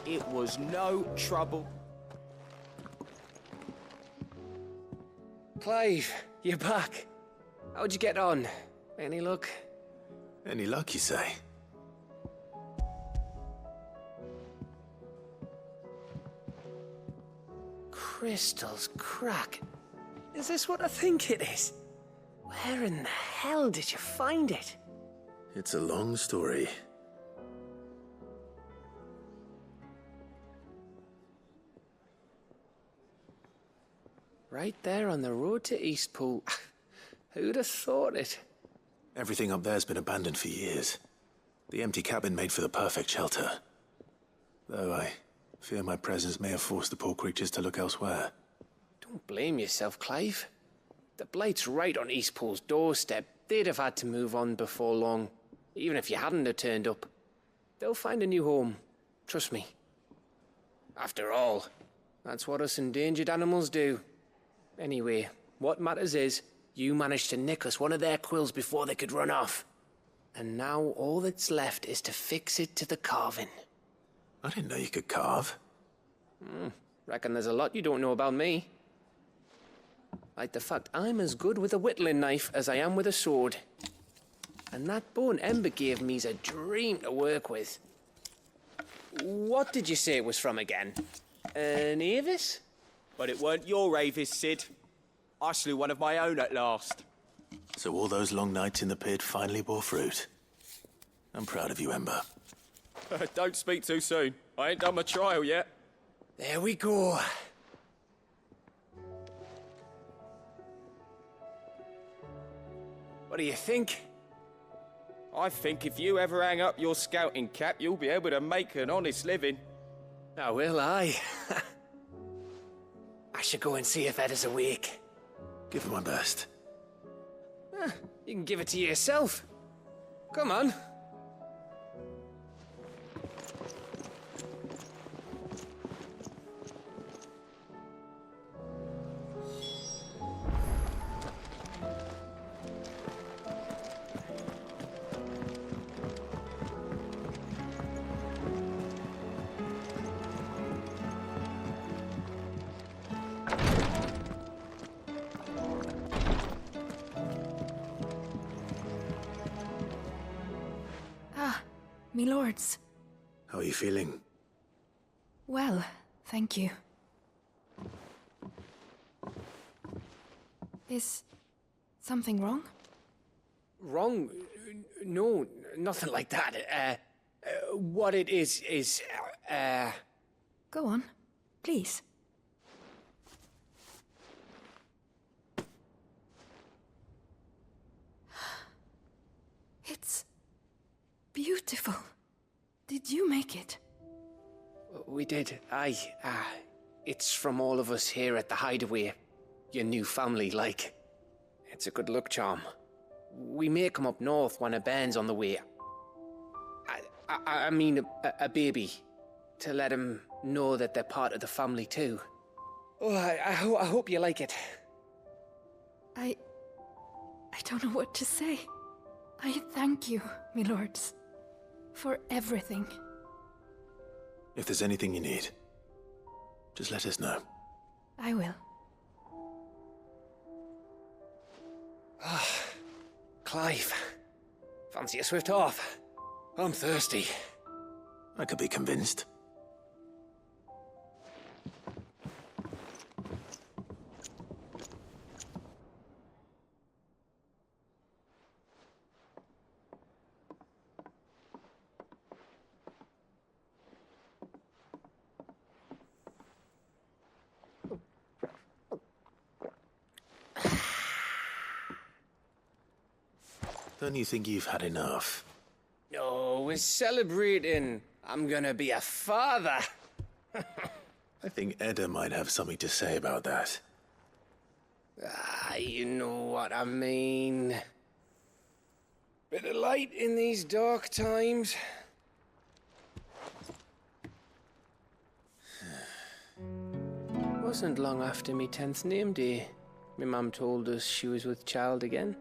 It was no trouble. Clive, you're back. How'd you get on? Any luck? Any luck, you say? Crystal's crack. Is this what I think it is? Where in the hell did you find it? It's a long story. Right there on the road to Eastpool. Who'd have thought it? Everything up there's been abandoned for years. The empty cabin made for the perfect shelter. Though I fear my presence may have forced the poor creatures to look elsewhere. Don't blame yourself, Clive. The Blight's right on Eastpool's doorstep. They'd have had to move on before long, even if you hadn't have turned up. They'll find a new home. Trust me. After all, that's what us endangered animals do. Anyway, what matters is, you managed to nick us one of their quills before they could run off. And now all that's left is to fix it to the carving. I didn't know you could carve. Reckon there's a lot you don't know about me. Like the fact I'm as good with a whittling knife as I am with a sword. And that bone Ember gave me's a dream to work with. What did you say it was from again? An Avis? But it weren't your Avis, Sid. I slew one of my own at last. So all those long nights in the pit finally bore fruit. I'm proud of you, Ember. Don't speak too soon. I ain't done my trial yet. There we go. What do you think? I think if you ever hang up your scouting cap, you'll be able to make an honest living. Oh, will I? I should go and see if Ed is awake. Give it my best. You can give it to yourself. Come on. Me lords. How are you feeling? Well, thank you. Is something wrong? Wrong? No, nothing like that. What it is... Go on, please. It's beautiful. Did you make it? We did. Aye. It's from all of us here at the Hideaway. Your new family, like. It's a good luck charm. We may come up north when a bairn's on the way. I mean a baby. To let him know that they're part of the family too. Oh, I hope you like it. I don't know what to say. I thank you, me lords, for everything. If there's anything you need, just let us know. I will. Clive, fancy a swift off? I'm thirsty. I could be convinced. Don't you think you've had enough? No, we're celebrating. I'm gonna be a father. I think Edda might have something to say about that. You know what I mean. Bit of light in these dark times. Wasn't long after me 10th name day. My mum told us she was with child again.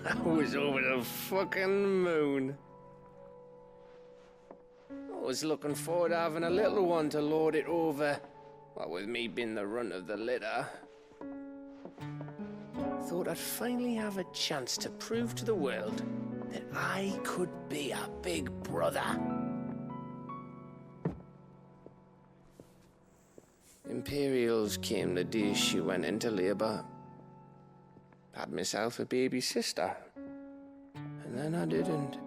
I was over the fucking moon. I was was looking forward to having a little one to lord it over. What with me being the runt of the litter. Thought I'd finally have a chance to prove to the world that I could be a big brother. Imperials came the day she went into labour. Had myself a baby sister. And then I didn't.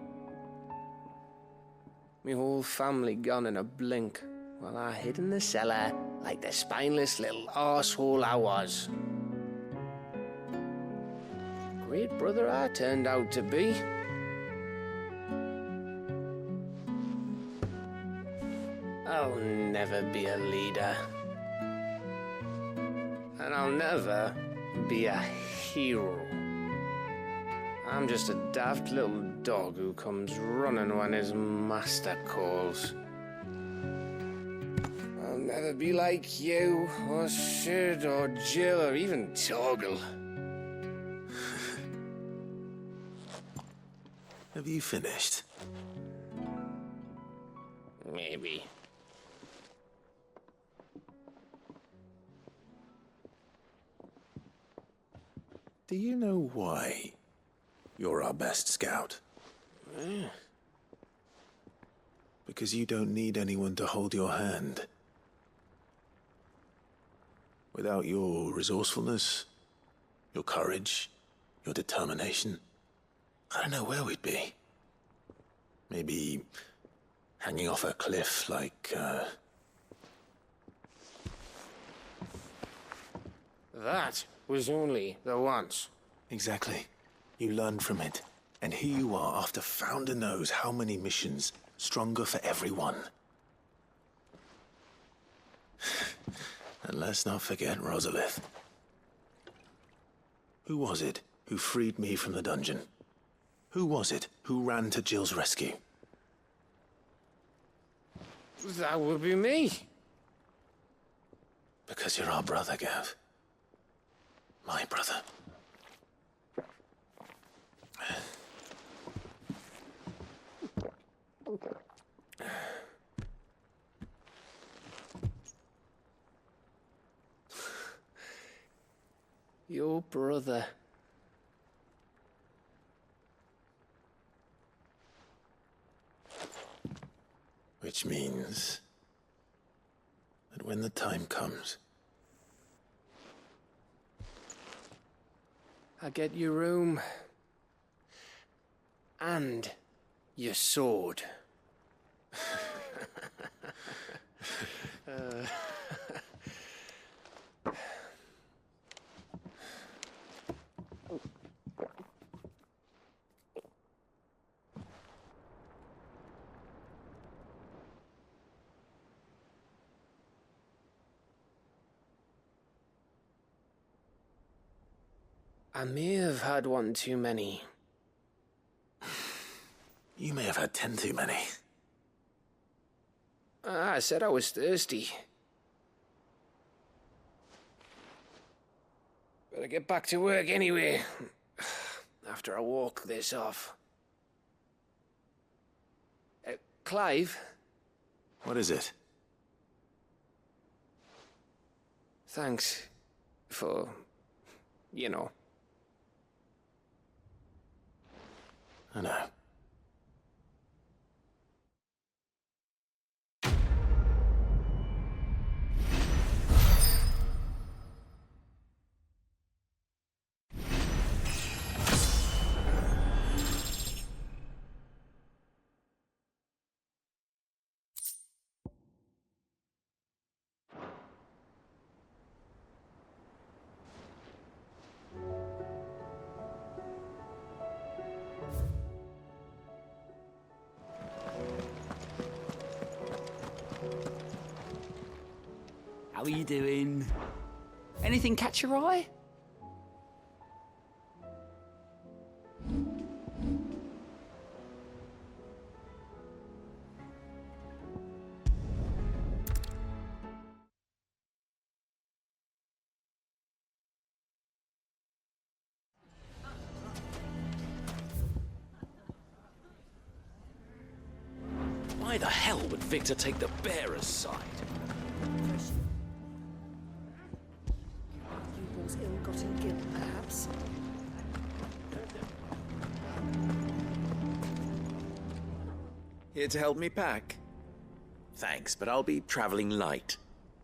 My whole family gone in a blink, while I hid in the cellar like the spineless little arsehole I was. Great brother I turned out to be. I'll never be a leader. And I'll never be a hero. I'm just a daft little dog who comes running when his master calls. I'll never be like you, or Sid, or Jill, or even Torgal. Have you finished? Maybe. Do you know why you're our best scout? Because you don't need anyone to hold your hand. Without your resourcefulness, your courage, your determination, I don't know where we'd be. Maybe hanging off a cliff like, That was only the once. Exactly. You learned from it. And here you are after Founder knows how many missions, stronger for everyone. And let's not forget Rosalith. Who was it who freed me from the dungeon? Who was it who ran to Jill's rescue? That would be me. Because you're our brother, Gav. My brother. Your brother. Which means that when the time comes, I get your room. And your sword. I may have had one too many. you may have had 10 too many. I said I was thirsty. Better get back to work anyway, after I walk this off. Clive? What is it? Thanks for, you know. I know. How are you doing? Anything catch your eye? Why the hell would Victor take the bearer's side? Pupil's ill-gotten guilt, perhaps. Here to help me pack? Thanks, but I'll be traveling light.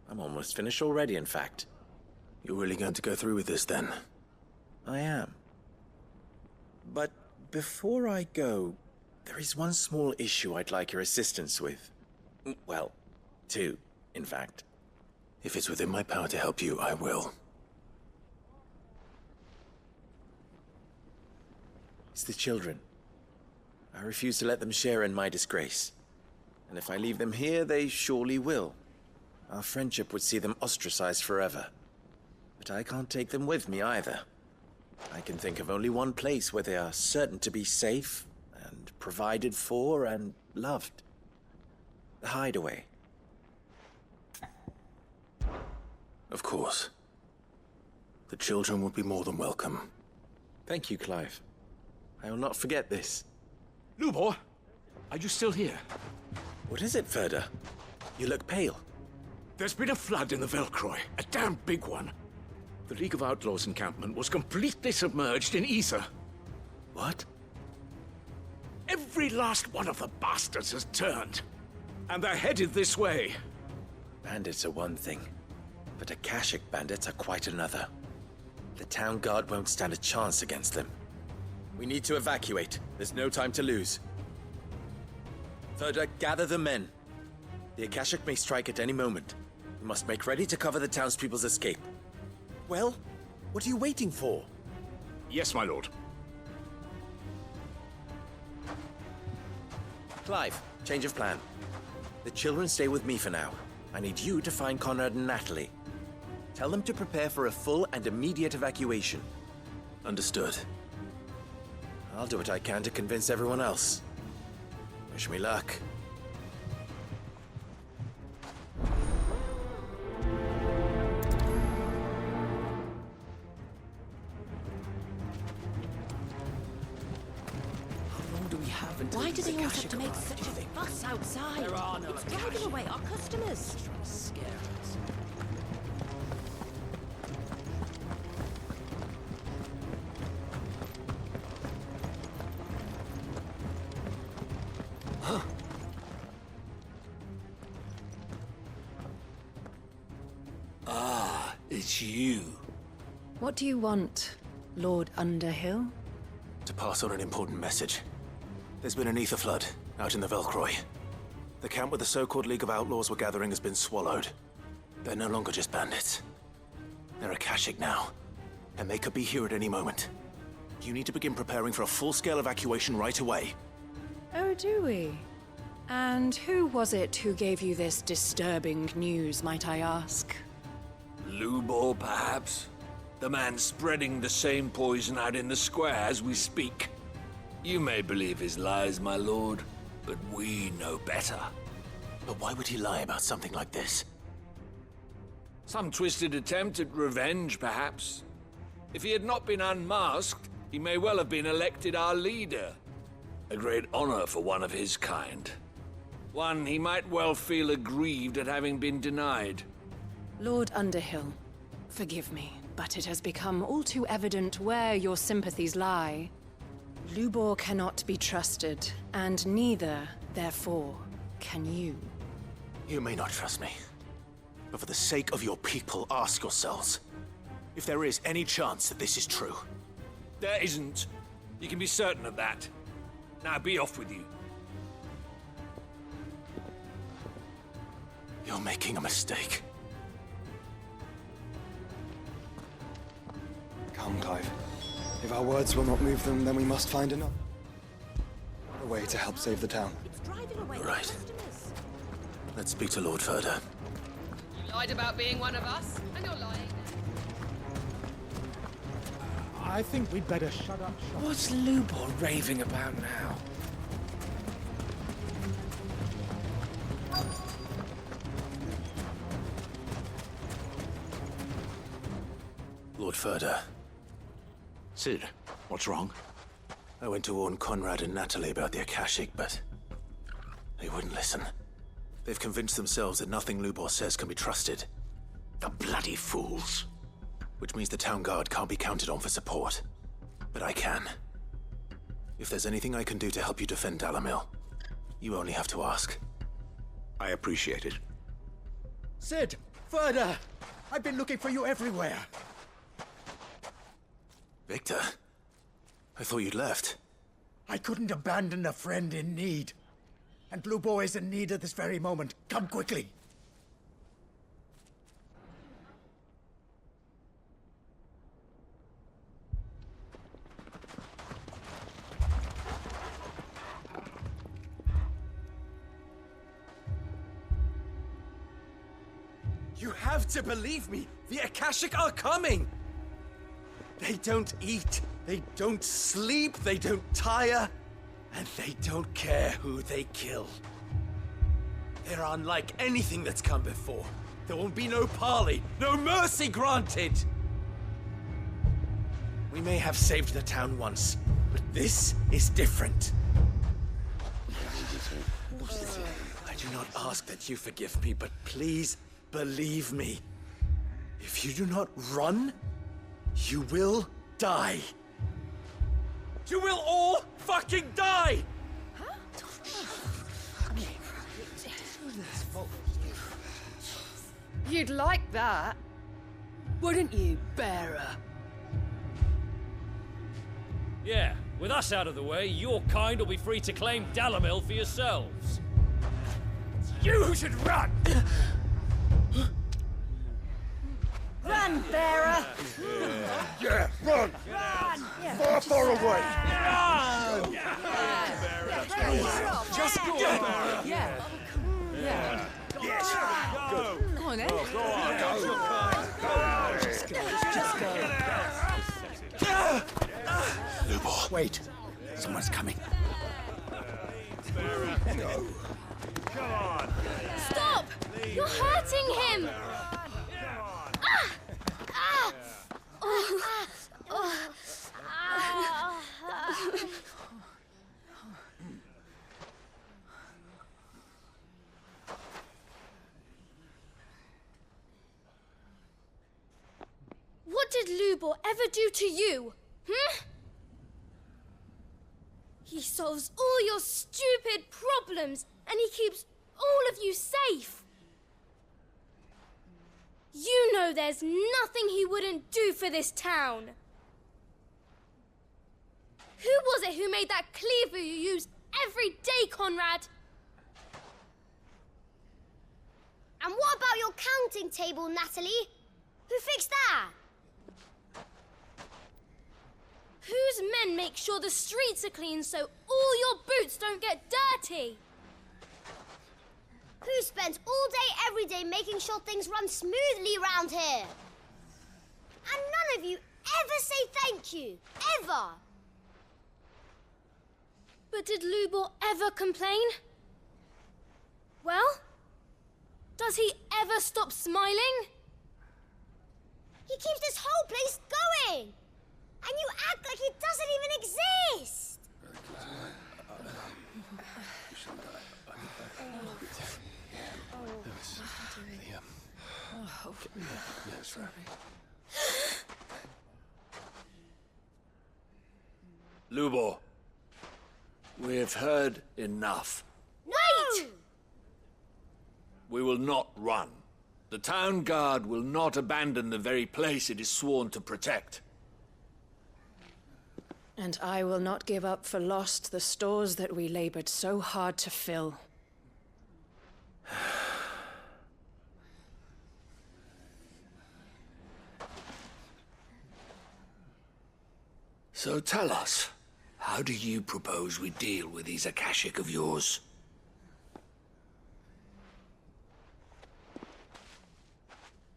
I'm almost finished already, in fact. You're really going to go through with this, then? I am. But before I go, there is one small issue I'd like your assistance with. Well, two, in fact. If it's within my power to help you, I will. It's the children. I refuse to let them share in my disgrace. And if I leave them here, they surely will. Our friendship would see them ostracized forever. But I can't take them with me either. I can think of only one place where they are certain to be safe, and provided for, and loved. The hideaway. Of course. The children would be more than welcome. Thank you, Clive. I will not forget this. Lubor, are you still here? What is it, Ferda? You look pale. There's been a flood in the Velcroy, a damn big one. The League of Outlaws encampment was completely submerged in ether. What? Every last one of the bastards has turned. And they're headed this way. Bandits are one thing, but Akashic bandits are quite another. The town guard won't stand a chance against them. We need to evacuate. There's no time to lose. Ferda, gather the men. The Akashic may strike at any moment. We must make ready to cover the townspeople's escape. Well, what are you waiting for? Yes, my lord. Clive, change of plan. The children stay with me for now. I need you to find Conrad and Natalie. Tell them to prepare for a full and immediate evacuation. Understood. I'll do what I can to convince everyone else. Wish me luck. Why do they always have to make such a fuss outside? There are no It's driving away our customers. Scare us. It's you. What do you want, Lord Underhill? To pass on an important message. There's been an ether flood out in the Velcroy. The camp where the so-called League of Outlaws were gathering has been swallowed. They're no longer just bandits. They're Akashic now, and they could be here at any moment. You need to begin preparing for a full-scale evacuation right away. Oh, do we? And who was it who gave you this disturbing news, might I ask? Lubor, perhaps? The man spreading the same poison out in the square as we speak. You may believe his lies, my lord, but we know better. But why would he lie about something like this? Some twisted attempt at revenge, perhaps. If he had not been unmasked, he may well have been elected our leader. A great honor for one of his kind. One he might well feel aggrieved at having been denied. Lord Underhill, forgive me, but it has become all too evident where your sympathies lie. Lubor cannot be trusted, and neither, therefore, can you. You may not trust me, but for the sake of your people, ask yourselves if there is any chance that this is true. There isn't. You can be certain of that. Now be off with you. You're making a mistake. Come, Clive. If our words will not move them, then we must find a way to help save the town. It's driving away our Right. customers. Let's speak to Lord Ferda. You lied about being one of us, and you're lying now. I think we'd better shut up shop. What's Lubor raving about now? Lord Ferda, Sid, what's wrong? I went to warn Conrad and Natalie about the Akashic, but They wouldn't listen. They've convinced themselves that nothing Lubor says can be trusted. The bloody fools. Which means the town guard can't be counted on for support. But I can. If there's anything I can do to help you defend Dalamil, you only have to ask. I appreciate it. Sid! Further! I've been looking for you everywhere. Victor? I thought you'd left. I couldn't abandon a friend in need. And Lubor is in need at this very moment. Come quickly. You have to believe me! The Akashic are coming! They don't eat, they don't sleep, they don't tire, and they don't care who they kill. They're unlike anything that's come before. There won't be no parley, no mercy granted! We may have saved the town once, but this is different. I do not ask that you forgive me, but please believe me. If you do not run, you will die. You will all fucking die! You'd like that, wouldn't you, bearer? Yeah, with us out of the way, your kind will be free to claim Dalamil for yourselves. You should run! Run, bearer! Yeah, run! Run! Far, far away! Run! Just go! Yeah. Yeah. Yes! Go! Come on, then. Go on! Just go. Lubor. Wait. Someone's coming. No. Come on! Stop! You're hurting him! What did Lubor ever do to you? He solves all your stupid problems and he keeps all of you safe. You know there's nothing he wouldn't do for this town. Who was it who made that cleaver you use every day, Conrad? And what about your counting table, Natalie? Who fixed that? Whose men make sure the streets are clean so all your boots don't get dirty? Who spends all day, every day making sure things run smoothly round here? And none of you ever say thank you. Ever. But did Lubor ever complain? Well, does he ever stop smiling? He keeps this whole place going. And you act like it doesn't even exist. Lubor, we've heard enough. Wait! We will not run. The town guard will not abandon the very place it is sworn to protect. And I will not give up for lost the stores that we labored so hard to fill. So tell us, how do you propose we deal with these Akashic of yours?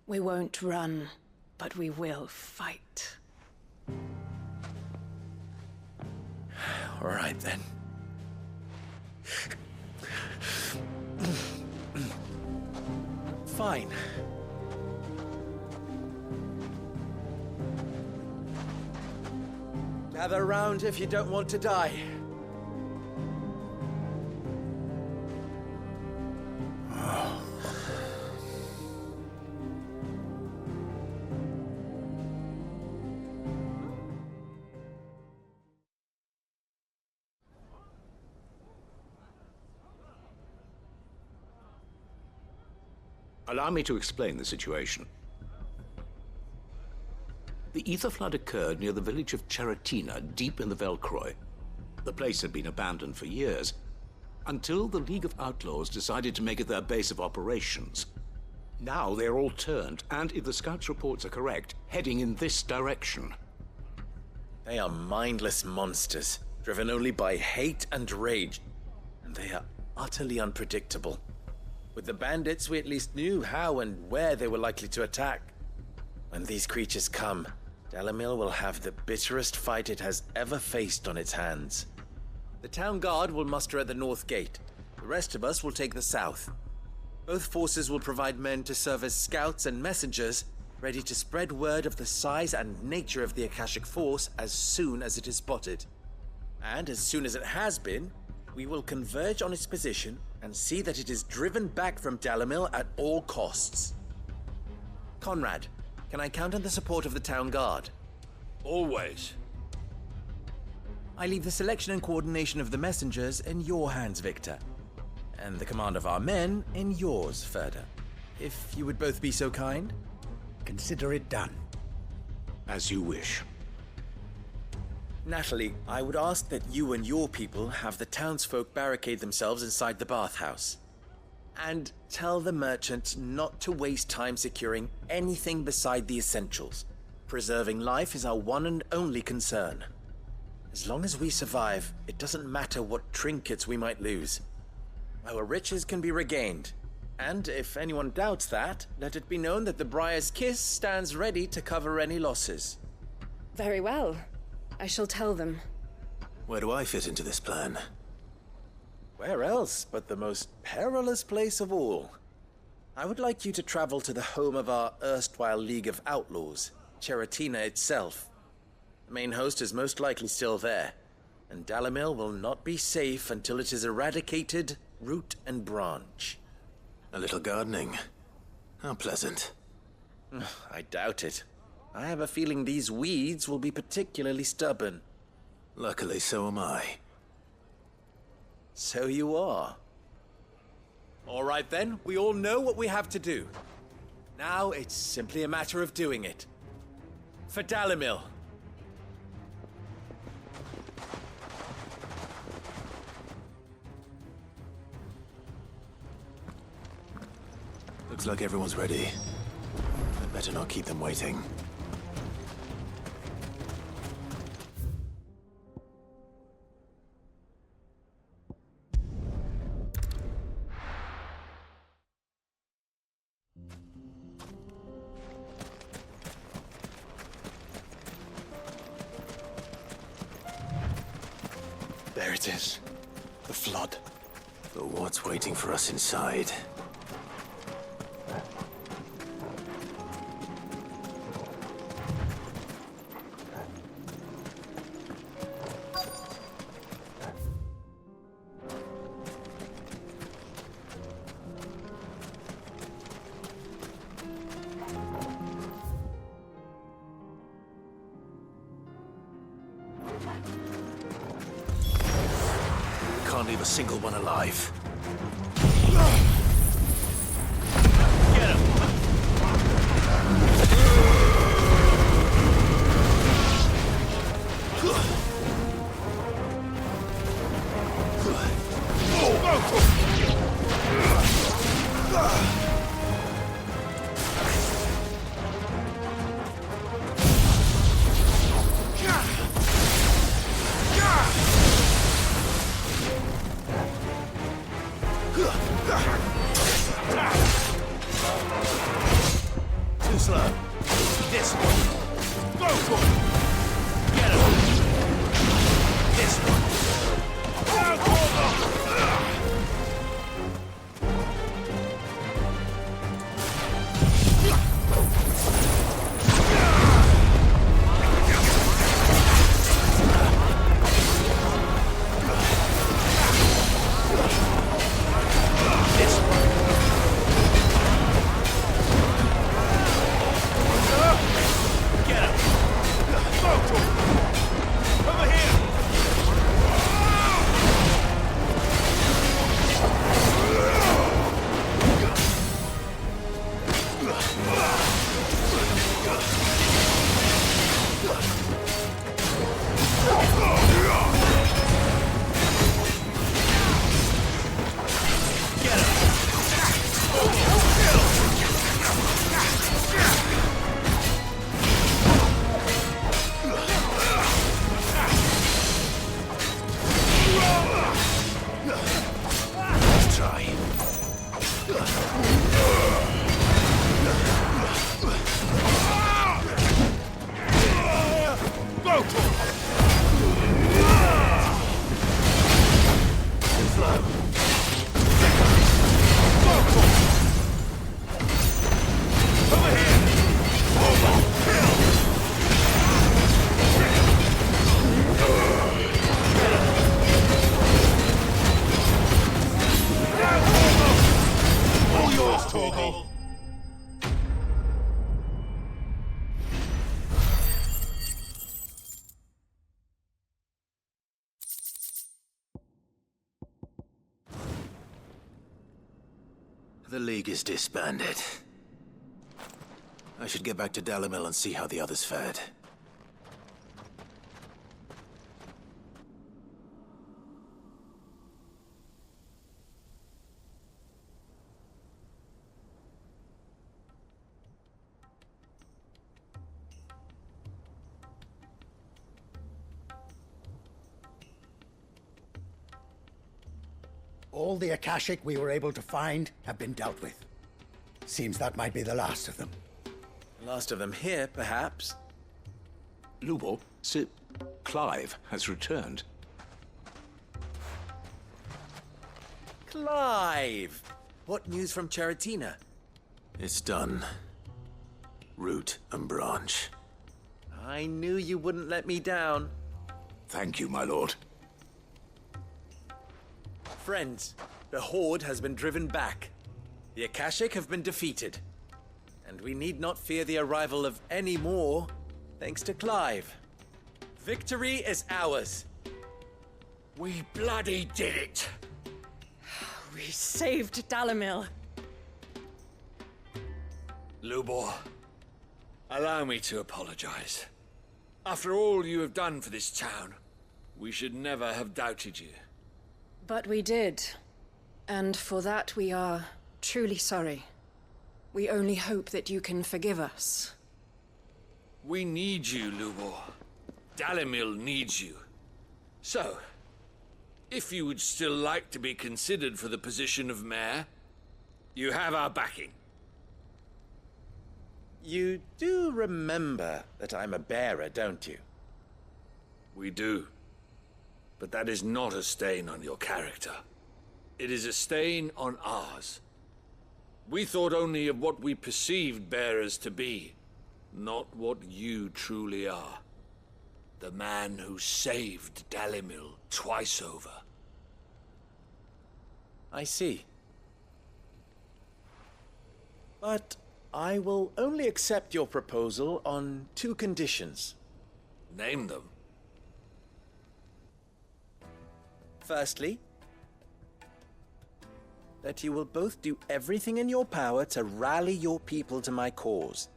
We won't run, but we will fight. All right, then. Fine. Gather round if you don't want to die. Allow me to explain the situation. The ether flood occurred near the village of Cheratina, deep in the Velcroy. The place had been abandoned for years, until the League of Outlaws decided to make it their base of operations. Now they're all turned, and if the scouts' reports are correct, heading in this direction. They are mindless monsters, driven only by hate and rage, and they are utterly unpredictable. With the bandits, we at least knew how and where they were likely to attack. When these creatures come, Dalamil will have the bitterest fight it has ever faced on its hands. The town guard will muster at the north gate. The rest of us will take the south. Both forces will provide men to serve as scouts and messengers, ready to spread word of the size and nature of the Akashic Force as soon as it is spotted. And as soon as it has been, we will converge on its position and see that it is driven back from Dalamil at all costs. Conrad, can I count on the support of the town guard? Always. I leave the selection and coordination of the messengers in your hands, Victor. And the command of our men in yours, Ferda. If you would both be so kind. Consider it done. As you wish. Natalie, I would ask that you and your people have the townsfolk barricade themselves inside the bathhouse. And tell the merchants not to waste time securing anything beside the essentials. Preserving life is our one and only concern. As long as we survive, it doesn't matter what trinkets we might lose. Our riches can be regained. And if anyone doubts that, let it be known that the Briar's Kiss stands ready to cover any losses. Very well. I shall tell them. Where do I fit into this plan? Where else but the most perilous place of all? I would like you to travel to the home of our erstwhile League of Outlaws, Cheratina itself. The main host is most likely still there, and Dalamil will not be safe until it is eradicated, root and branch. A little gardening. How pleasant. I doubt it. I have a feeling these weeds will be particularly stubborn. Luckily, so am I. So you are. All right then, we all know what we have to do. Now it's simply a matter of doing it. For Dalamil. Looks like everyone's ready. I'd better not keep them waiting. There it is. The flood. But what's waiting for us inside? Can't leave a single one alive. Get him! Too slow. This one. Go for it. Get him. This one. Go for Vogel. The League is disbanded. I should get back to Dalimil and see how the others fared. All the Akashic we were able to find have been dealt with. Seems that might be the last of them. Last of them here, perhaps. Lubor, Sir Clive has returned. Clive! What news from Charatina? It's done. Root and branch. I knew you wouldn't let me down. Thank you, my lord. Friends, the Horde has been driven back. The Akashic have been defeated. And we need not fear the arrival of any more, thanks to Clive. Victory is ours. We bloody did it! We saved Dalimil. Lubor, allow me to apologize. After all you have done for this town, we should never have doubted you. But we did. And for that we are truly sorry. We only hope that you can forgive us. We need you, Lubor. Dalimil needs you. So, if you would still like to be considered for the position of mayor, you have our backing. You do remember that I'm a bearer, don't you? We do. But that is not a stain on your character. It is a stain on ours. We thought only of what we perceived bearers to be, not what you truly are. The man who saved Dalimil twice over. I see. But I will only accept your proposal on 2 conditions. Name them. Firstly, that you will both do everything in your power to rally your people to my cause.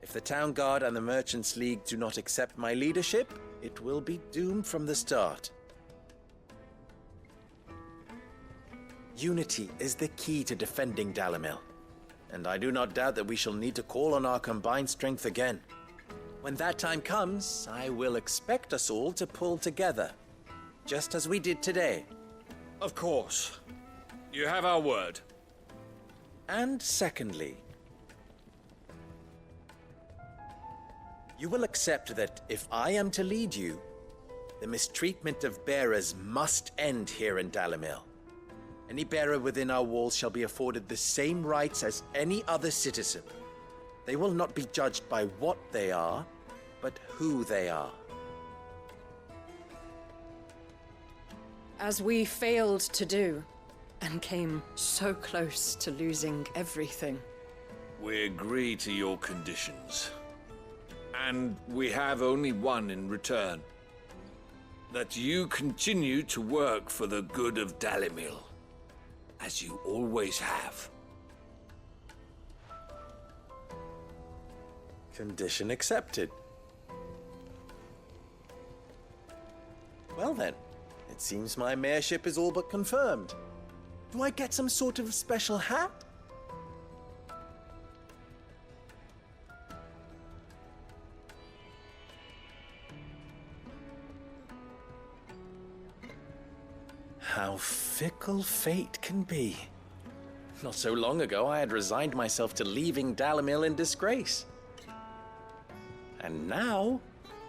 If the Town Guard and the Merchants League do not accept my leadership, it will be doomed from the start. Unity is the key to defending Dalimil, and I do not doubt that we shall need to call on our combined strength again. When that time comes, I will expect us all to pull together, just as we did today. Of course. You have our word. And secondly, you will accept that if I am to lead you, the mistreatment of bearers must end here in Dalimil. Any bearer within our walls shall be afforded the same rights as any other citizen. They will not be judged by what they are, but who they are. As we failed to do, and came so close to losing everything. We agree to your conditions. And we have only one in return. That you continue to work for the good of Dalimil, as you always have. Condition accepted. Well then, it seems my mayorship is all but confirmed. Do I get some sort of special hat? How fickle fate can be. Not so long ago, I had resigned myself to leaving Dalimil in disgrace. And now,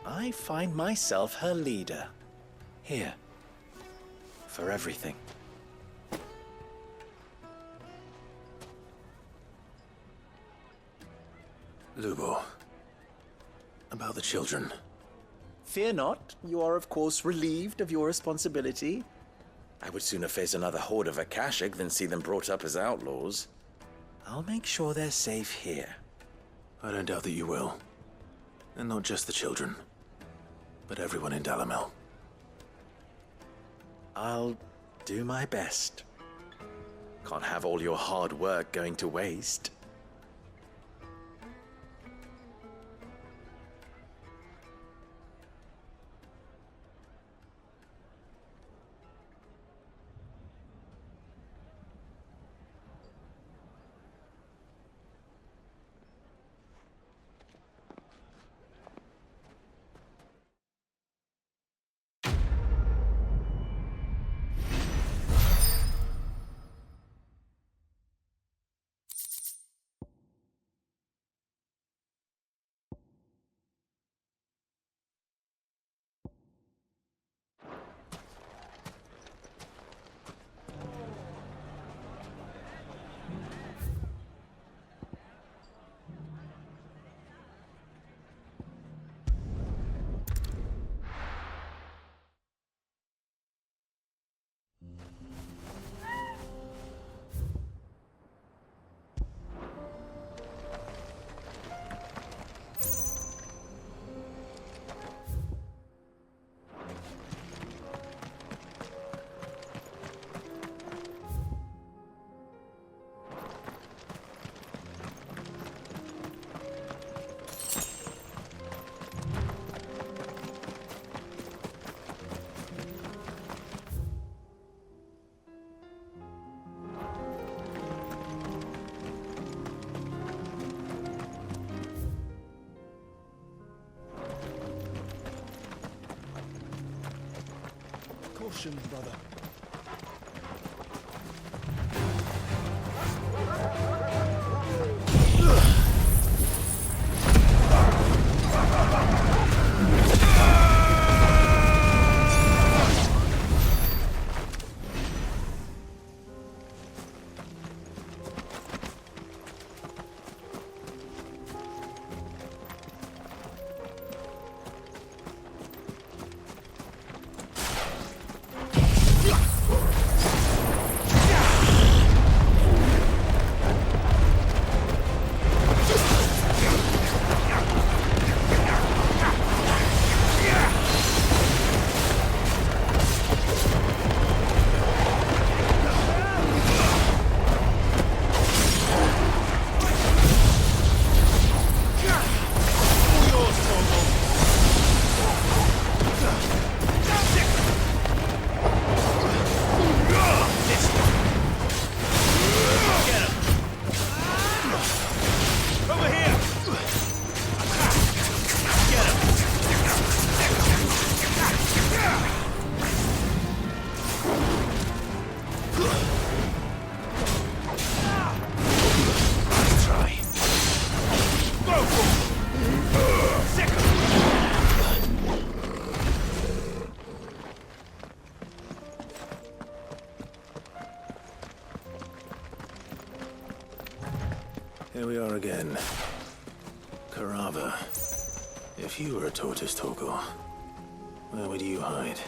I find myself her leader. Here. For everything. Lubor, about the children. Fear not, you are of course relieved of your responsibility. I would sooner face another horde of Akashic than see them brought up as outlaws. I'll make sure they're safe here. I don't doubt that you will. And not just the children, but everyone in Dalamel. I'll do my best. Can't have all your hard work going to waste. Caution, brother. Here we are again. Carava. If you were a tortoise, Torgor, where would you hide?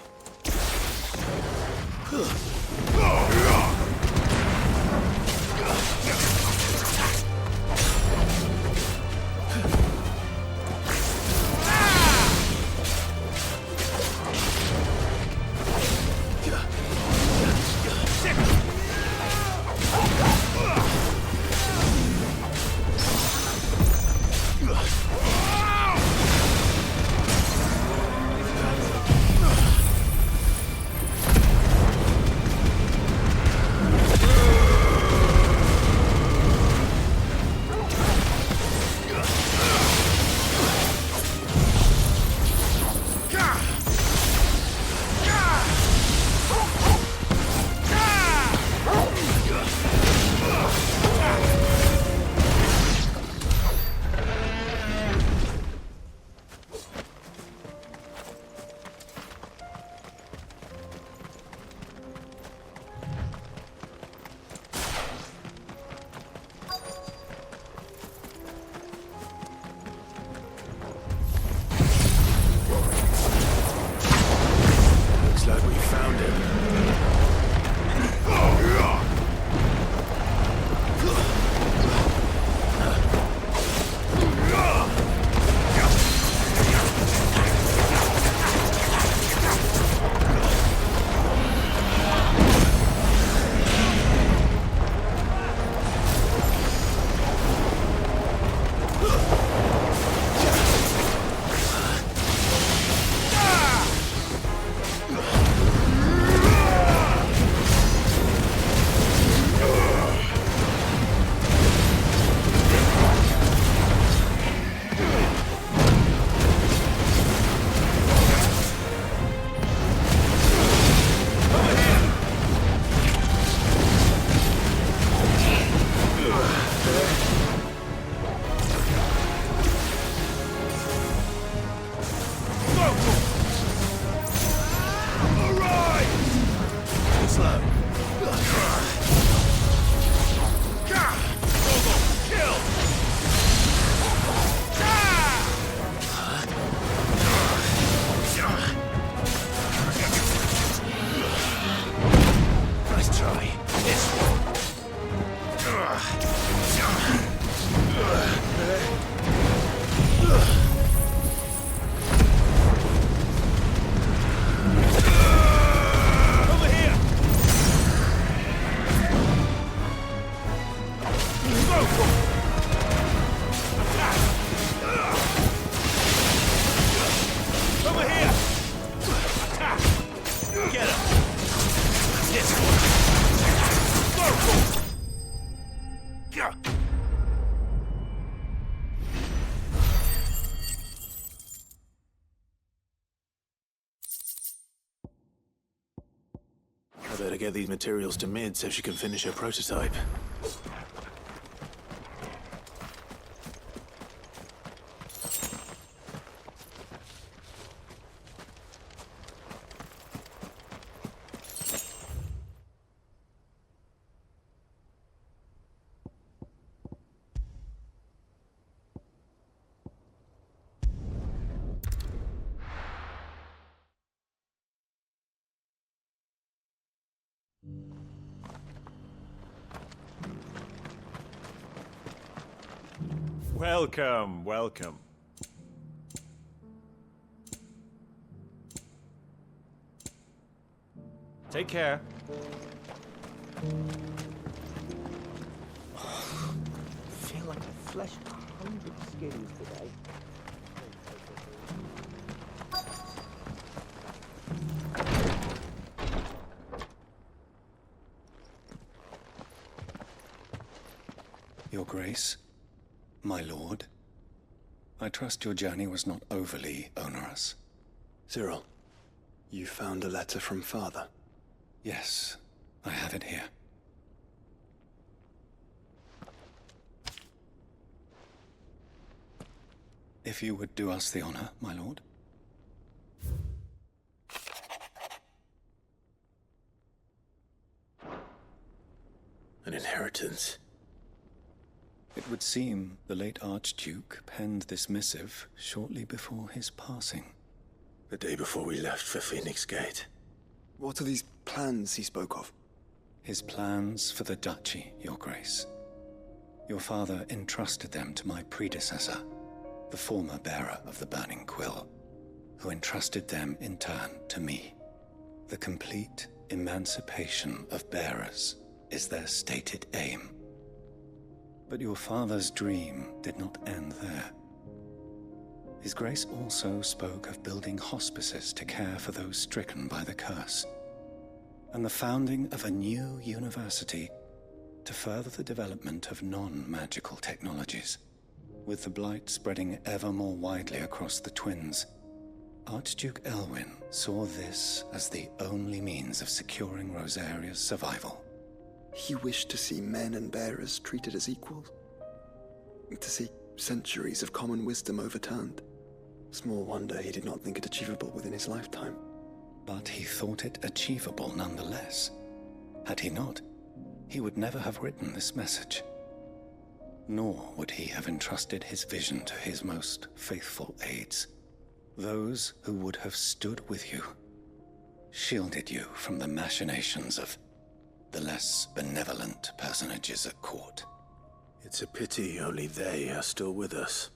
get these materials to Mid so she can finish her prototype. Welcome, welcome. Take care. I feel like I fleshed 100 skins today. Your Grace, my lord, I trust your journey was not overly onerous. Cyril, you found a letter from Father? Yes, I have it here. If you would do us the honor, my lord. An inheritance. It would seem the late Archduke penned this missive shortly before his passing. The day before we left for Phoenix Gate. What are these plans he spoke of? His plans for the duchy, Your Grace. Your father entrusted them to my predecessor, the former bearer of the Burning Quill, who entrusted them in turn to me. The complete emancipation of bearers is their stated aim. But your father's dream did not end there. His Grace also spoke of building hospices to care for those stricken by the curse, and the founding of a new university to further the development of non-magical technologies. With the Blight spreading ever more widely across the Twins, Archduke Elwyn saw this as the only means of securing Rosaria's survival. He wished to see men and bearers treated as equals. To see centuries of common wisdom overturned. Small wonder he did not think it achievable within his lifetime. But he thought it achievable nonetheless. Had he not, he would never have written this message. Nor would he have entrusted his vision to his most faithful aides. Those who would have stood with you, shielded you from the machinations of the less benevolent personages at court. It's a pity only they are still with us.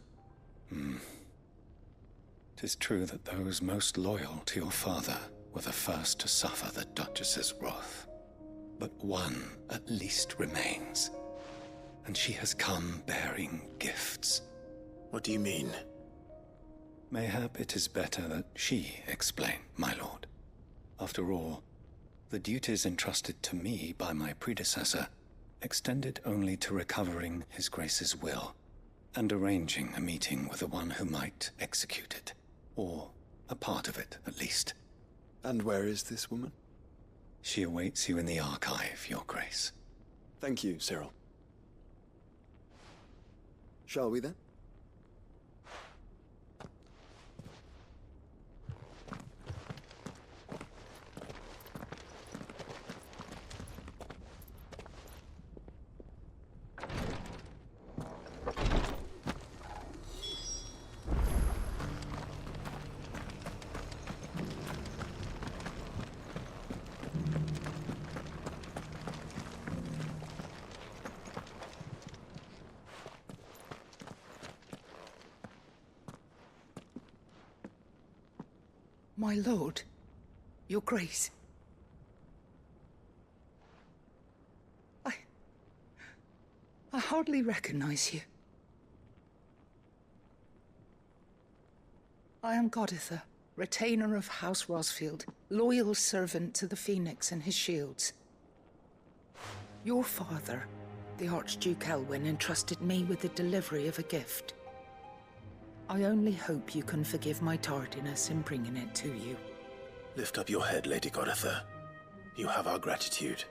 'Tis true that those most loyal to your father were the first to suffer the Duchess's wrath. But one at least remains, and she has come bearing gifts. What do you mean? Mayhap it is better that she explain, my lord. After all, the duties entrusted to me by my predecessor extended only to recovering His Grace's will and arranging a meeting with the one who might execute it, or a part of it at least. And where is this woman? She awaits you in the archive, Your Grace. Thank you, Cyril. Shall we then? My lord, your grace. I hardly recognize you. I am Goditha, retainer of House Rosfield, loyal servant to the Phoenix and his shields. Your father, the Archduke Elwyn, entrusted me with the delivery of a gift. I only hope you can forgive my tardiness in bringing it to you. Lift up your head, Lady Goditha. You have our gratitude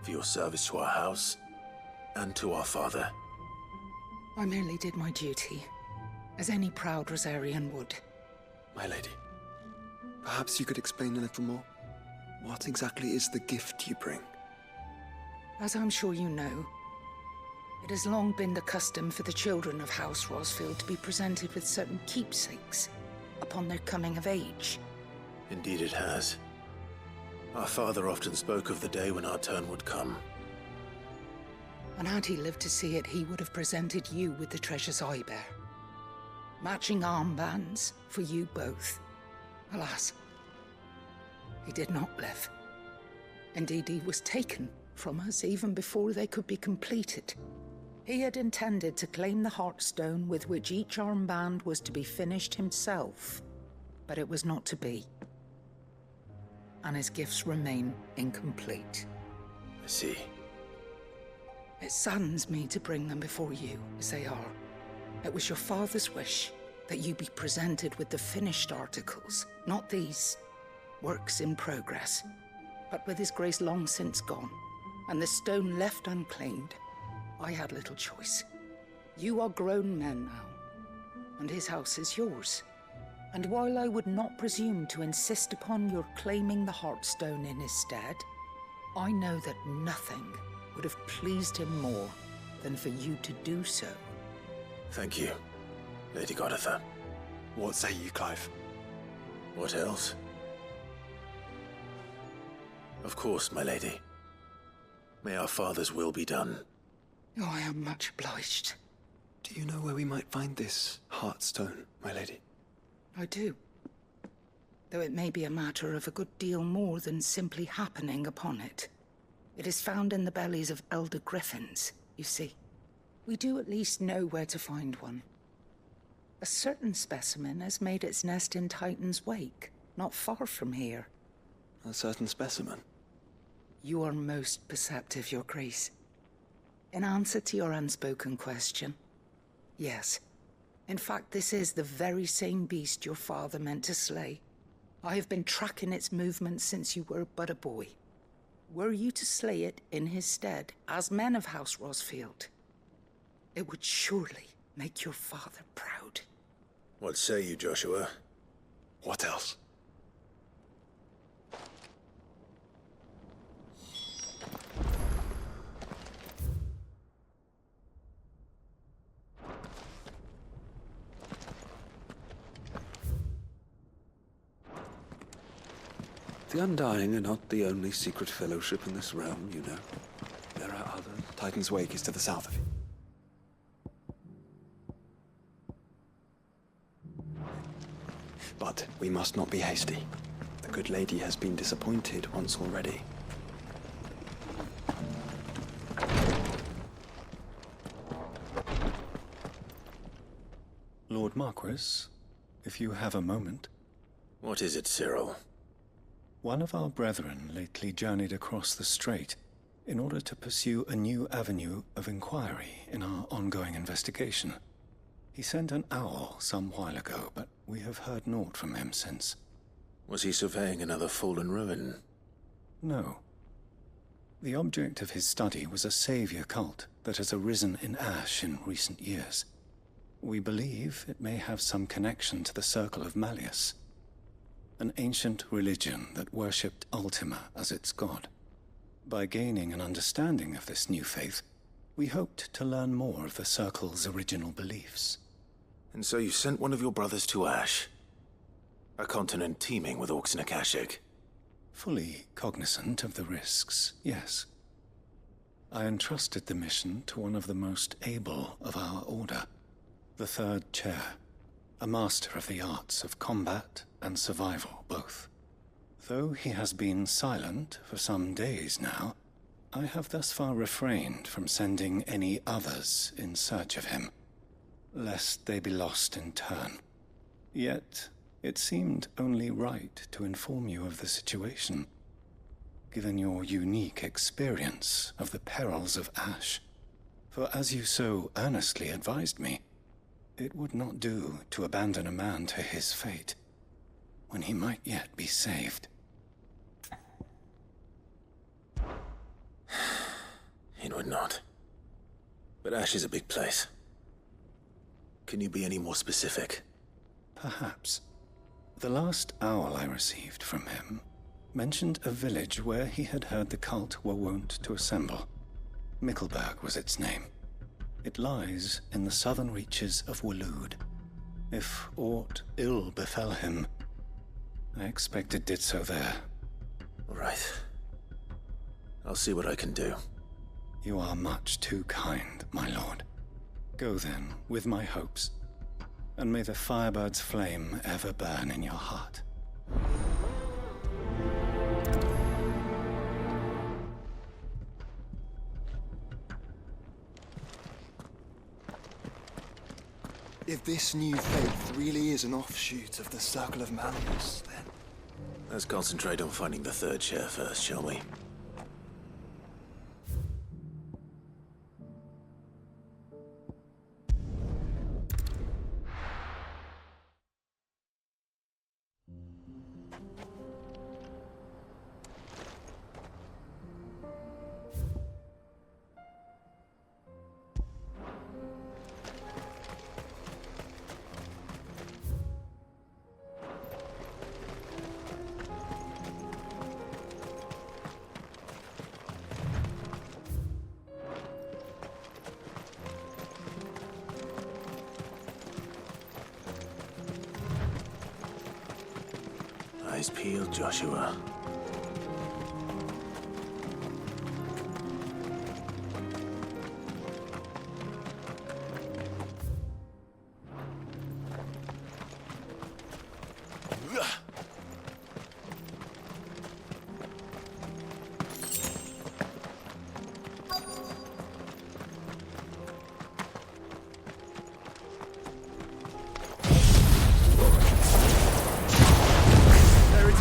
for your service to our house and to our father. I merely did my duty, as any proud Rosarian would. My lady, perhaps you could explain a little more? What exactly is the gift you bring? As I'm sure you know, it has long been the custom for the children of House Rosfield to be presented with certain keepsakes upon their coming of age. Indeed it has. Our father often spoke of the day when our turn would come. And had he lived to see it, he would have presented you with the treasures I bear. Matching armbands for you both. Alas, he did not live. Indeed, he was taken from us even before they could be completed. He had intended to claim the Heartstone with which each armband was to be finished himself, but it was not to be. And his gifts remain incomplete. I see. It saddens me to bring them before you, as they are. It was your father's wish that you be presented with the finished articles, not these works in progress. But with his grace long since gone, and the stone left unclaimed, I had little choice. You are grown men now, and his house is yours. And while I would not presume to insist upon your claiming the Heartstone in his stead, I know that nothing would have pleased him more than for you to do so. Thank you, Lady Goditha. What say you, Clive? What else? Of course, my lady. May our father's will be done. Oh, I am much obliged. Do you know where we might find this Heartstone, my lady? I do. Though it may be a matter of a good deal more than simply happening upon it. It is found in the bellies of elder griffins, you see. We do at least know where to find one. A certain specimen has made its nest in Titan's Wake, not far from here. A certain specimen? You are most perceptive, Your Grace. In answer to your unspoken question, yes. In fact, this is the very same beast your father meant to slay. I have been tracking its movements since you were but a boy. Were you to slay it in his stead, as men of House Rosfield, it would surely make your father proud. What say you, Joshua? What else? The Undying are not the only secret fellowship in this realm, you know. There are others. Titan's Wake is to the south of it. But we must not be hasty. The good lady has been disappointed once already. Lord Marquis, if you have a moment. What is it, Cyril? One of our brethren lately journeyed across the strait in order to pursue a new avenue of inquiry in our ongoing investigation. He sent an owl some while ago, but we have heard naught from him since. Was he surveying another fallen ruin? No. The object of his study was a savior cult that has arisen in Ash in recent years. We believe it may have some connection to the Circle of Malleus, an ancient religion that worshipped Ultima as its god. By gaining an understanding of this new faith, we hoped to learn more of the Circle's original beliefs. And so you sent one of your brothers to Ash? A continent teeming with orcs and Akashic? Fully cognizant of the risks, yes. I entrusted the mission to one of the most able of our order, the Third Chair, a master of the arts of combat and survival both. Though he has been silent for some days now, I have thus far refrained from sending any others in search of him, lest they be lost in turn. Yet, it seemed only right to inform you of the situation, given your unique experience of the perils of Ash. For as you so earnestly advised me, it would not do to abandon a man to his fate, when he might yet be saved. It would not. But Ash is a big place. Can you be any more specific? Perhaps. The last owl I received from him mentioned a village where he had heard the cult were wont to assemble. Mickleburg was its name. It lies in the southern reaches of Waloed. If aught ill befell him, I expect it did so there. Right. I'll see what I can do. You are much too kind, my lord. Go then, with my hopes, and may the Firebird's flame ever burn in your heart. If this new faith really is an offshoot of the Circle of Malleus, then... Let's concentrate on finding the third chair first, shall we? Eyes peeled, Joshua.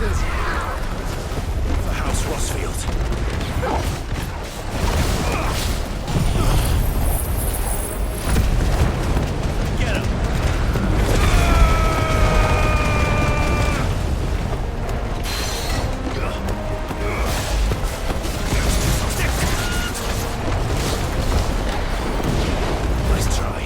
For House Rosfield. Get him! Nice try.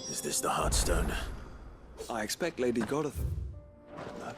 Is this the Heartstone? I expect Lady Godeth... No.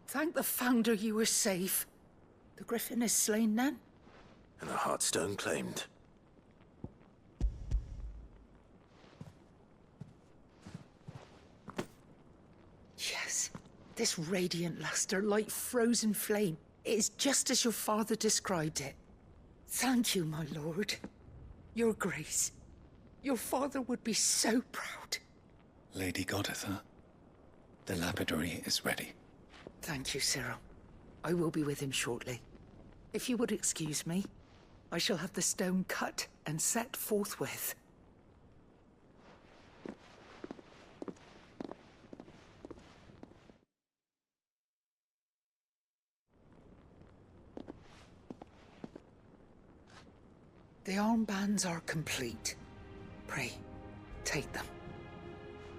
Thank the Founder you were safe. The Griffin is slain then? And the Heartstone claimed. Yes. This radiant luster, like frozen flame, it is just as your father described it. Thank you, my lord. Your grace. Your father would be so proud. Lady Godetha, the lapidary is ready. Thank you, Cyril. I will be with him shortly. If you would excuse me, I shall have the stone cut and set forthwith. The armbands are complete. Pray, take them.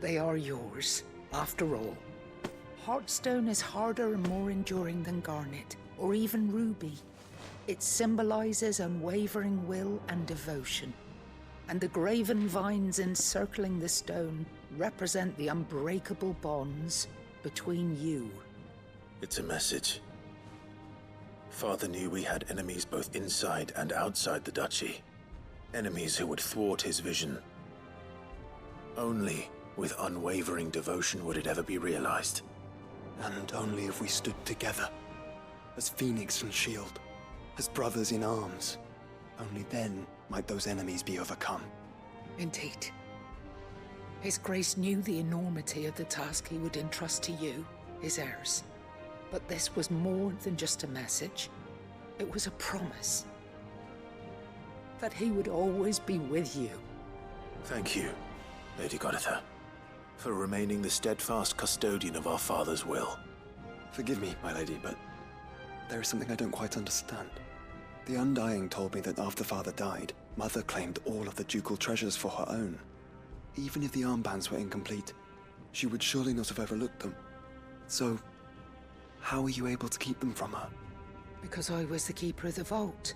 They are yours, after all. Heartstone is harder and more enduring than garnet, or even ruby. It symbolizes unwavering will and devotion. And the graven vines encircling the stone represent the unbreakable bonds between you. It's a message. Father knew we had enemies both inside and outside the duchy. Enemies who would thwart his vision. Only with unwavering devotion would it ever be realized. And only if we stood together, as Phoenix and Shield, as brothers in arms, only then might those enemies be overcome. Indeed. His Grace knew the enormity of the task he would entrust to you, his heirs. But this was more than just a message. It was a promise. That he would always be with you. Thank you, Lady Godetha, for remaining the steadfast custodian of our father's will. Forgive me, my lady, but there is something I don't quite understand. The Undying told me that after Father died, Mother claimed all of the ducal treasures for her own. Even if the armbands were incomplete, she would surely not have overlooked them. So, how were you able to keep them from her? Because I was the keeper of the vault.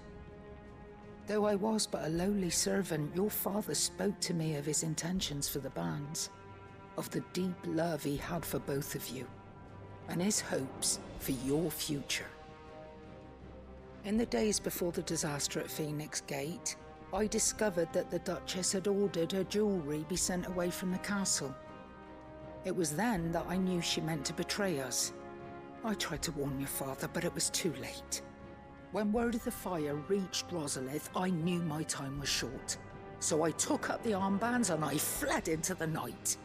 Though I was but a lowly servant, your father spoke to me of his intentions for the bands, of the deep love he had for both of you, and his hopes for your future. In the days before the disaster at Phoenix Gate, I discovered that the Duchess had ordered her jewelry be sent away from the castle. It was then that I knew she meant to betray us. I tried to warn your father, but it was too late. When word of the fire reached Rosalith, I knew my time was short. So I took up the armbands and I fled into the night.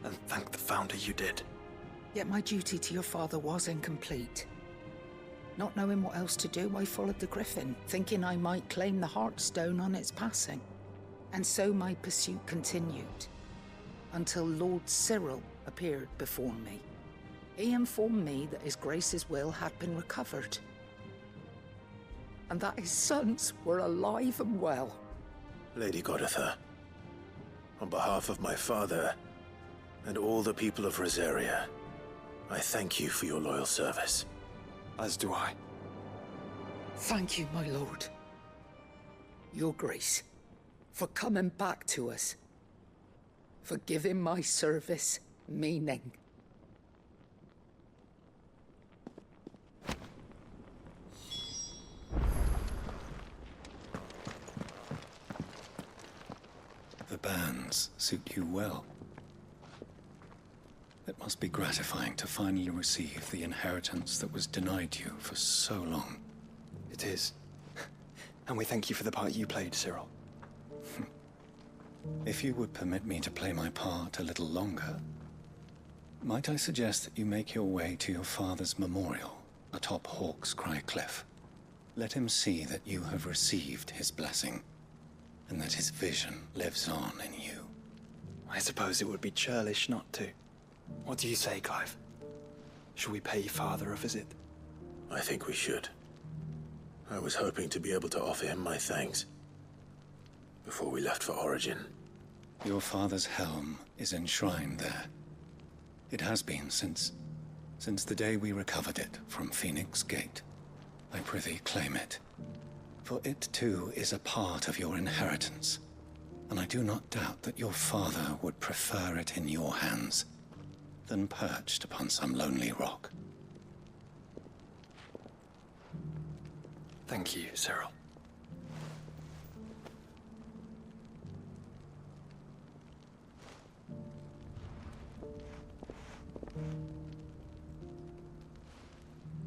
And thank the Founder you did. Yet my duty to your father was incomplete. Not knowing what else to do, I followed the Griffin, thinking I might claim the Heartstone on its passing. And so my pursuit continued, until Lord Cyril appeared before me. He informed me that His Grace's will had been recovered, and that his sons were alive and well. Lady Godetha, on behalf of my father and all the people of Rosaria, I thank you for your loyal service. As do I. Thank you, my lord. Your Grace, for coming back to us. For giving my service meaning. The bands suit you well. It must be gratifying to finally receive the inheritance that was denied you for so long. It is. And we thank you for the part you played, Cyril. If you would permit me to play my part a little longer, might I suggest that you make your way to your father's memorial atop Hawk's Cry Cliff. Let him see that you have received his blessing, and that his vision lives on in you. I suppose it would be churlish not to. What do you say, Clive? Shall we pay Father a visit? I think we should. I was hoping to be able to offer him my thanks before we left for Origin. Your father's helm is enshrined there. It has been since the day we recovered it from Phoenix Gate. I prithee claim it, for it too is a part of your inheritance, and I do not doubt that your father would prefer it in your hands than perched upon some lonely rock. Thank you, Cyril.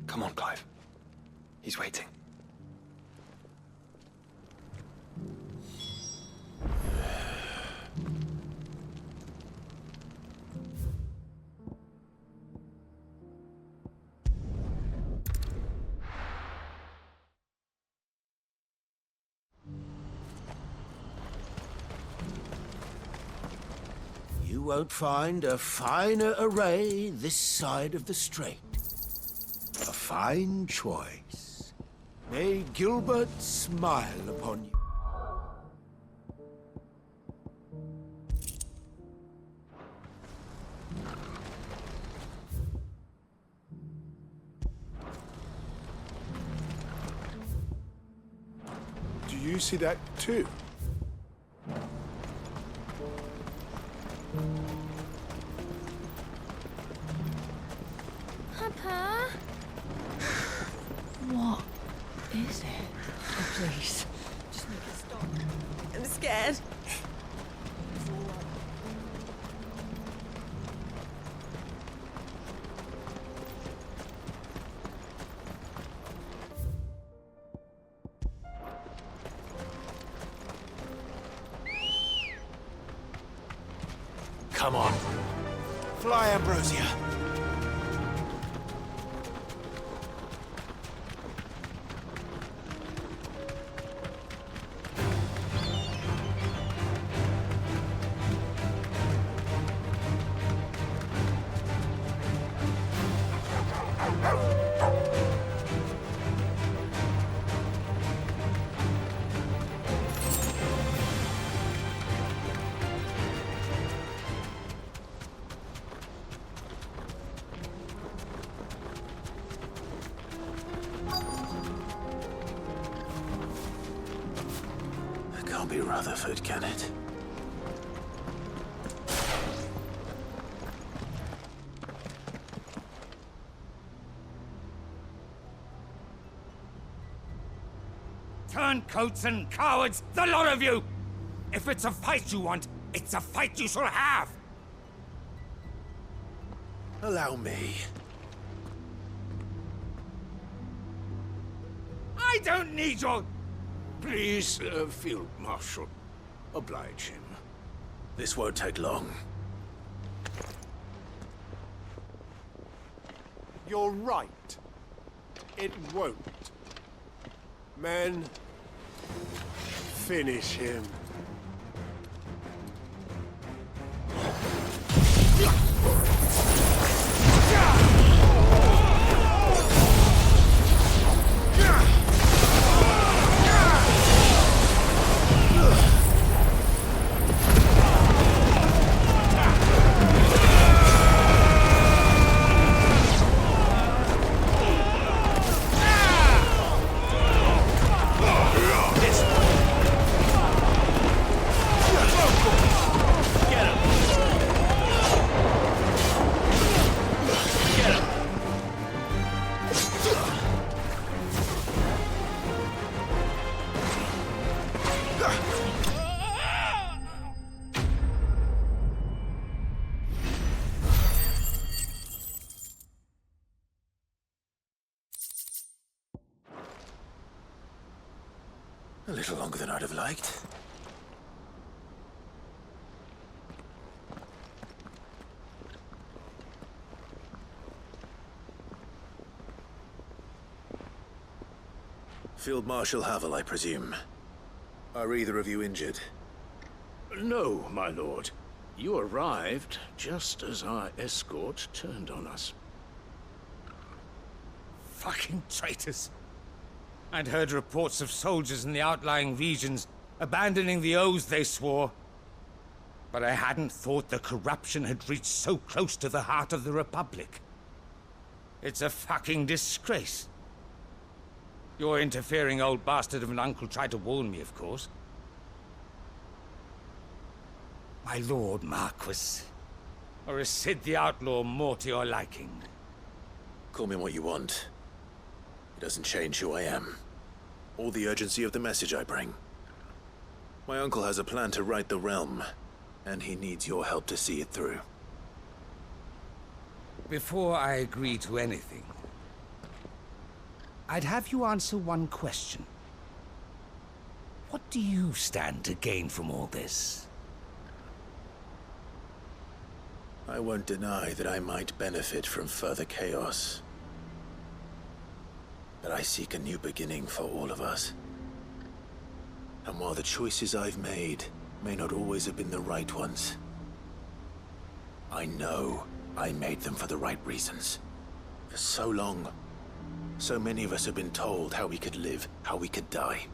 Come on, Clive. He's waiting. You won't find a finer array this side of the strait. A fine choice. May Gilbert smile upon you. Do you see that too? Papa? What is it? Oh, please. Just make it stop. I'm scared. Come on. Fly, Ambrosia. Can't be Rutherford, can it? Turncoats and cowards, the lot of you! If it's a fight you want, it's a fight you shall have! Allow me. I don't need your... Please, Field Marshal, oblige him. This won't take long. You're right. It won't. Men, finish him. A little longer than I'd have liked. Field Marshal Havel, I presume. Are either of you injured? No, my lord. You arrived just as our escort turned on us. Fucking traitors. I'd heard reports of soldiers in the outlying regions abandoning the oaths they swore. But I hadn't thought the corruption had reached so close to the heart of the Republic. It's a fucking disgrace. Your interfering old bastard of an uncle tried to warn me, of course. My lord Marquis. Or is Sid the Outlaw more to your liking? Call me what you want. It doesn't change who I am, or the urgency of the message I bring. My uncle has a plan to right the realm, and he needs your help to see it through. Before I agree to anything, I'd have you answer one question. What do you stand to gain from all this? I won't deny that I might benefit from further chaos. But I seek a new beginning for all of us. And while the choices I've made may not always have been the right ones, I know I made them for the right reasons. For so long, so many of us have been told how we could live, how we could die,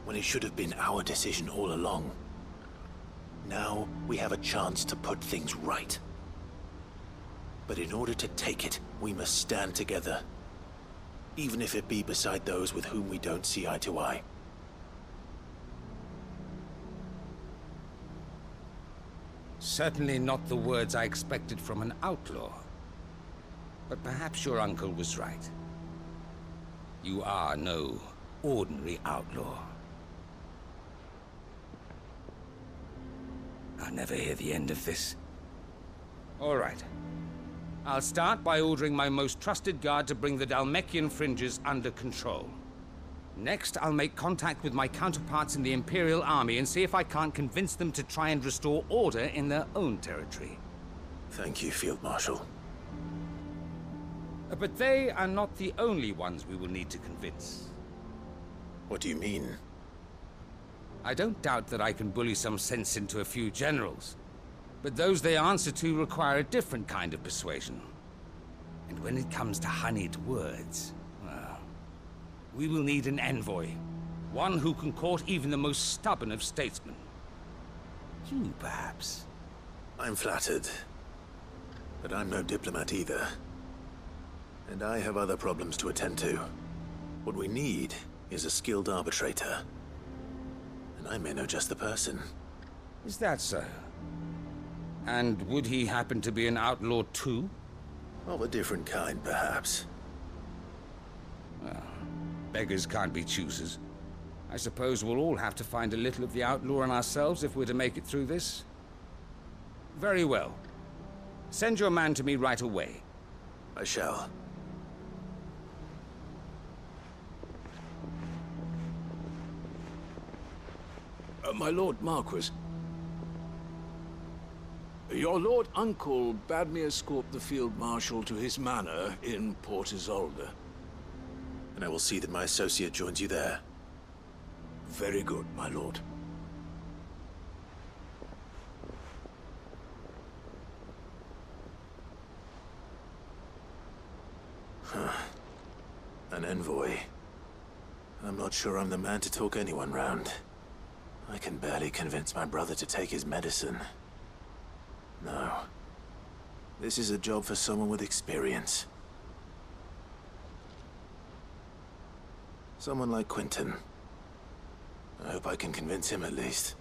when it should have been our decision all along. Now we have a chance to put things right. But in order to take it, we must stand together, even if it be beside those with whom we don't see eye to eye. Certainly not the words I expected from an outlaw. But perhaps your uncle was right. You are no ordinary outlaw. I'll never hear the end of this. All right. I'll start by ordering my most trusted guard to bring the Dhalmekian fringes under control. Next, I'll make contact with my counterparts in the Imperial Army and see if I can't convince them to try and restore order in their own territory. Thank you, Field Marshal. But they are not the only ones we will need to convince. What do you mean? I don't doubt that I can bully some sense into a few generals. But those they answer to require a different kind of persuasion. And when it comes to honeyed words, well, we will need an envoy. One who can court even the most stubborn of statesmen. You, perhaps. I'm flattered. But I'm no diplomat either. And I have other problems to attend to. What we need is a skilled arbitrator. And I may know just the person. Is that so? And would he happen to be an outlaw too? Of a different kind, perhaps. Well, beggars can't be choosers. I suppose we'll all have to find a little of the outlaw in ourselves if we're to make it through this. Very well. Send your man to me right away. I shall. My Lord Marquis. Your Lord Uncle bade me escort the Field Marshal to his manor in Port Isolde. And I will see that my associate joins you there. Very good, my lord. An envoy. I'm not sure I'm the man to talk anyone round. I can barely convince my brother to take his medicine. No. This is a job for someone with experience. Someone like Quentin. I hope I can convince him at least.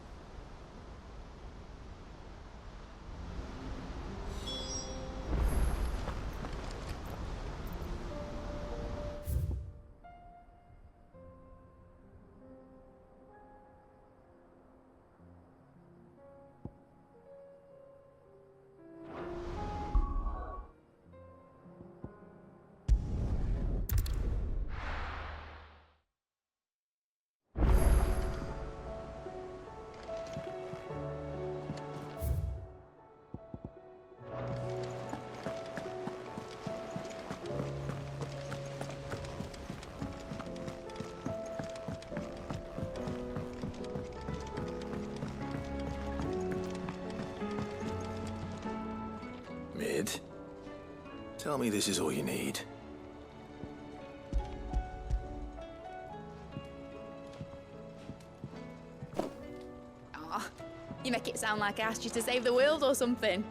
Tell me this is all you need. Aw, you make it sound like I asked you to save the world or something.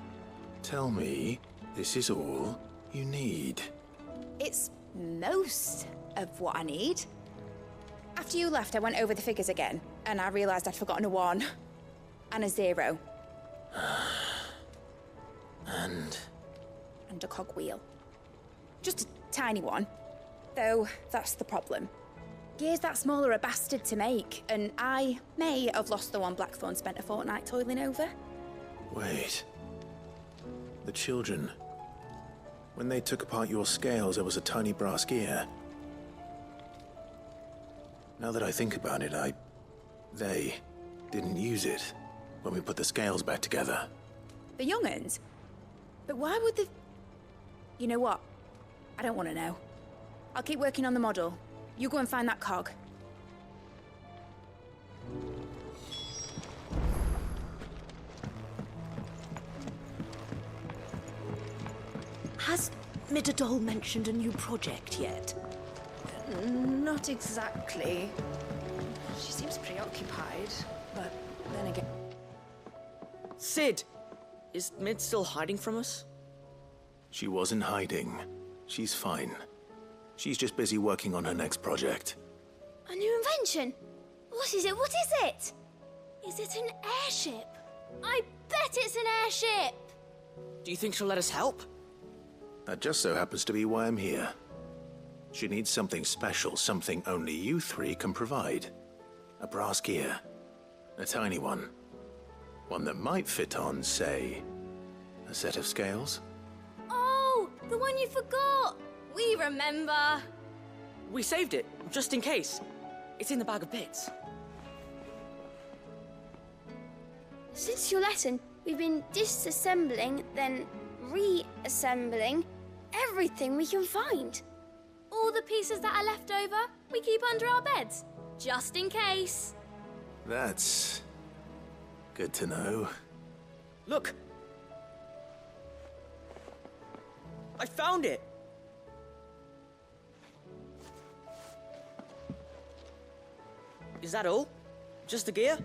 Tell me this is all you need. It's most of what I need. After you left, I went over the figures again, and I realised I'd forgotten a 1 and a 0. And a cogwheel. Just a tiny one. Though, that's the problem. Gears that small are a bastard to make, and I may have lost the one Blackthorn spent a fortnight toiling over. wait. The children. When they took apart your scales, there was a tiny brass gear. Now that I think about it, they didn't use it when we put the scales back together. The young'uns? But why would the... You know what? I don't want to know. I'll keep working on the model. You go and find that cog. Has Midadol mentioned a new project yet? Not exactly. She seems preoccupied, but then again... Sid! Is Mid still hiding from us? She wasn't hiding. She's fine. She's just busy working on her next project. A new invention? What is it? What is it? Is it an airship? I bet it's an airship! Do you think she'll let us help? That just so happens to be why I'm here. She needs something special, something only you three can provide. A brass gear. A tiny one. One that might fit on, say, a set of scales? Oh, the one you forgot! We remember! We saved it, just in case. It's in the bag of bits. Since your lesson, we've been disassembling, then reassembling everything we can find. All the pieces that are left over, we keep under our beds, just in case. That's good to know. Look! I found it! Is that all? Just the gear?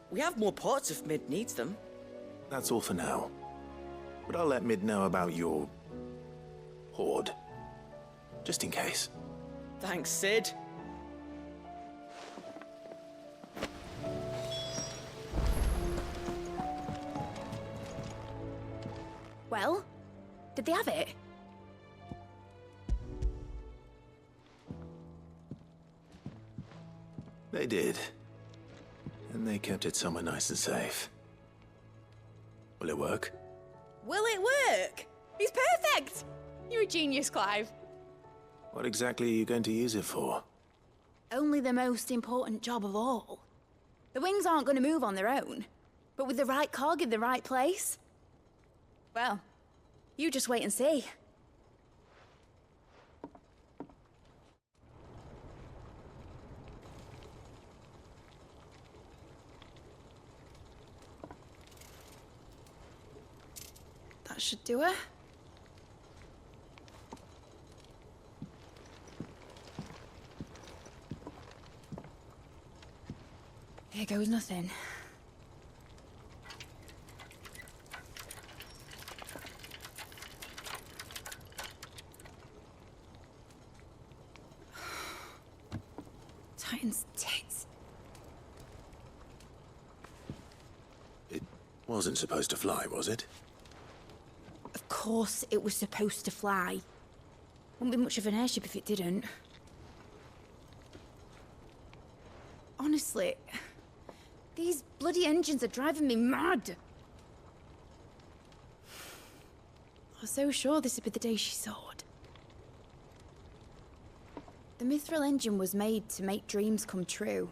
We have more parts if Mid needs them. That's all for now. But I'll let Mid know about your hoard. Just in case. Thanks, Sid. Well, did they have it? They did. And they kept it somewhere nice and safe. Will it work? Will it work? It's perfect! You're a genius, Clive. What exactly are you going to use it for? Only the most important job of all. The wings aren't going to move on their own. But with the right cog in the right place... Well, you just wait and see. That should do it. Here goes nothing. Titan's tits. It wasn't supposed to fly, was it? Of course it was supposed to fly. Wouldn't be much of an airship if it didn't. Honestly, these bloody engines are driving me mad. I was so sure this would be the day she soared. The Mithril engine was made to make dreams come true.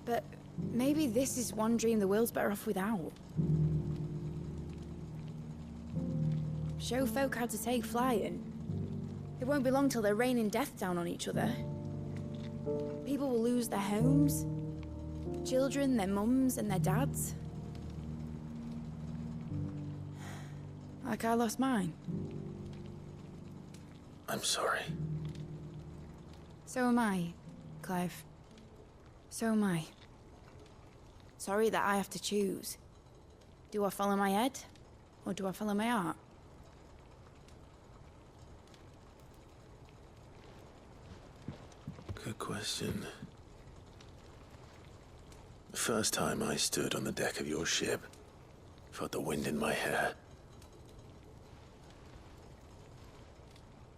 But maybe this is one dream the world's better off without. Show folk how to take flying. It won't be long till they're raining death down on each other. People will lose their homes. Children, their mums and their dads. Like I lost mine. I'm sorry. So am I, Clive. So am I. Sorry that I have to choose. Do I follow my head, or do I follow my heart? Good question. The first time I stood on the deck of your ship, felt the wind in my hair.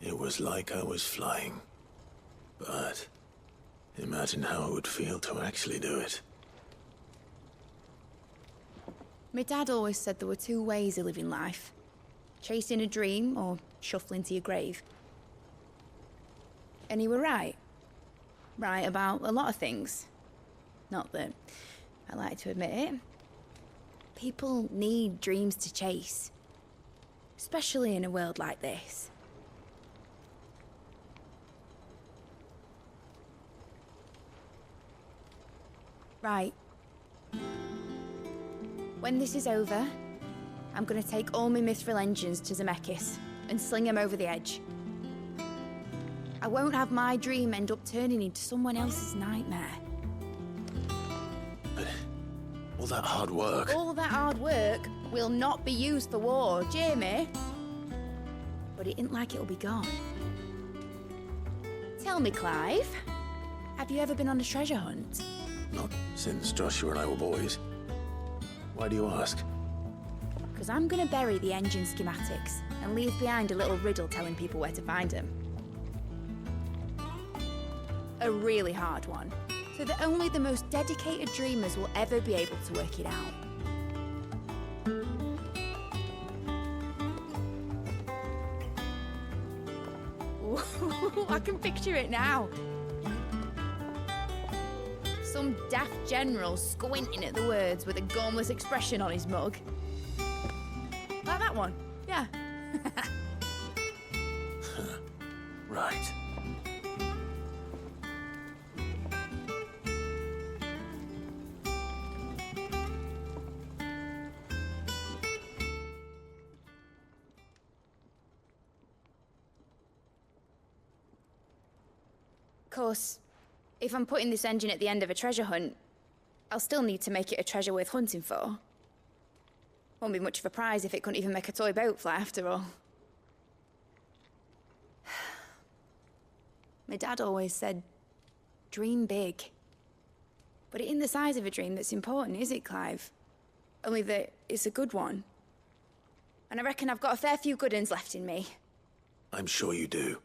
It was like I was flying. But imagine how it would feel to actually do it. My dad always said there were two ways of living life. Chasing a dream or shuffling to your grave. And he were right. Right about a lot of things. Not that I like to admit it. People need dreams to chase. Especially in a world like this. Right. When this is over, I'm gonna take all my mithril engines to Zemeckis and sling them over the edge. I won't have my dream end up turning into someone else's nightmare. But all that hard work... All that hard work will not be used for war, Jamie. But it isn't like it'll be gone. Tell me, Clive, have you ever been on a treasure hunt? Not since Joshua and I were boys. Why do you ask? Because I'm gonna bury the engine schematics and leave behind a little riddle telling people where to find them. A really hard one, so that only the most dedicated dreamers will ever be able to work it out. Ooh, I can picture it now. Some daft general squinting at the words with a gormless expression on his mug. Like that one, yeah. Right. Of course, if I'm putting this engine at the end of a treasure hunt, I'll still need to make it a treasure worth hunting for. Won't be much of a prize if it couldn't even make a toy boat fly after all. My dad always said, dream big. But it isn't the size of a dream that's important, is it, Clive? Only that it's a good one. And I reckon I've got a fair few good uns left in me. I'm sure you do.